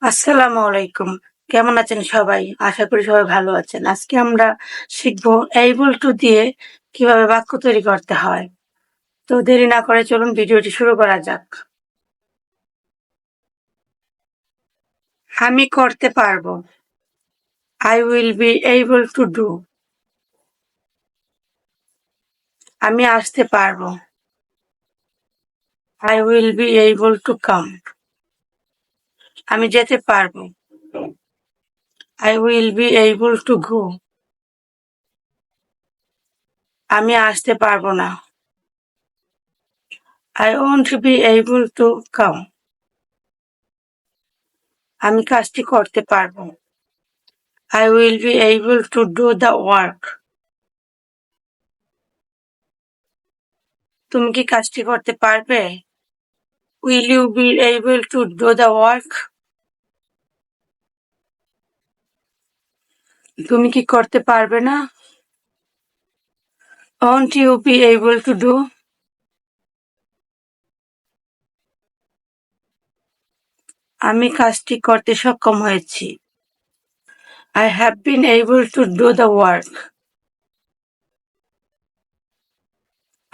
আসসালামু আলাইকুম। কেমন আছেন সবাই? আশা করি সবাই ভালো আছেন। আজকে আমরা শিখব able to দিয়ে কিভাবে বাক্য তৈরি করতে হয়। তো দেরি না করে চলুন ভিডিওটি শুরু করা যাক। আমি করতে পারবো। I will be able to do. আমি আসতে পারবো। I will be able to come. আমি যেতে পারবো। I will be able to go. আমি আসতে পারবো না। I won't be able to come. আমি কাজটি করতে পারবো। I will be able to do the work. তুমি কি কাজটি করতে পারবে? Will you be able to do the work? তুমি কি করতে পারবে না? Won't you be able to do? আমি কাজটি করতে সক্ষম হয়েছি। I have been able to do the work.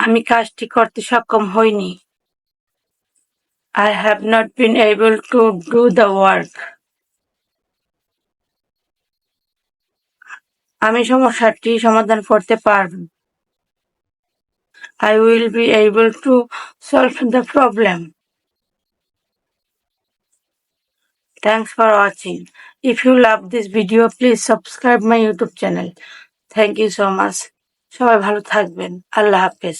আমি কাজটি করতে সক্ষম হইনি। I have not been able to do the work. আমি সমস্যাটি সমাধান করতে পারব। I will be able to solve the problem. Thanks for watching. If you love this video, please subscribe my YouTube channel. Thank you so much. সবাই ভালো থাকবেন। আল্লাহ হাফেজ।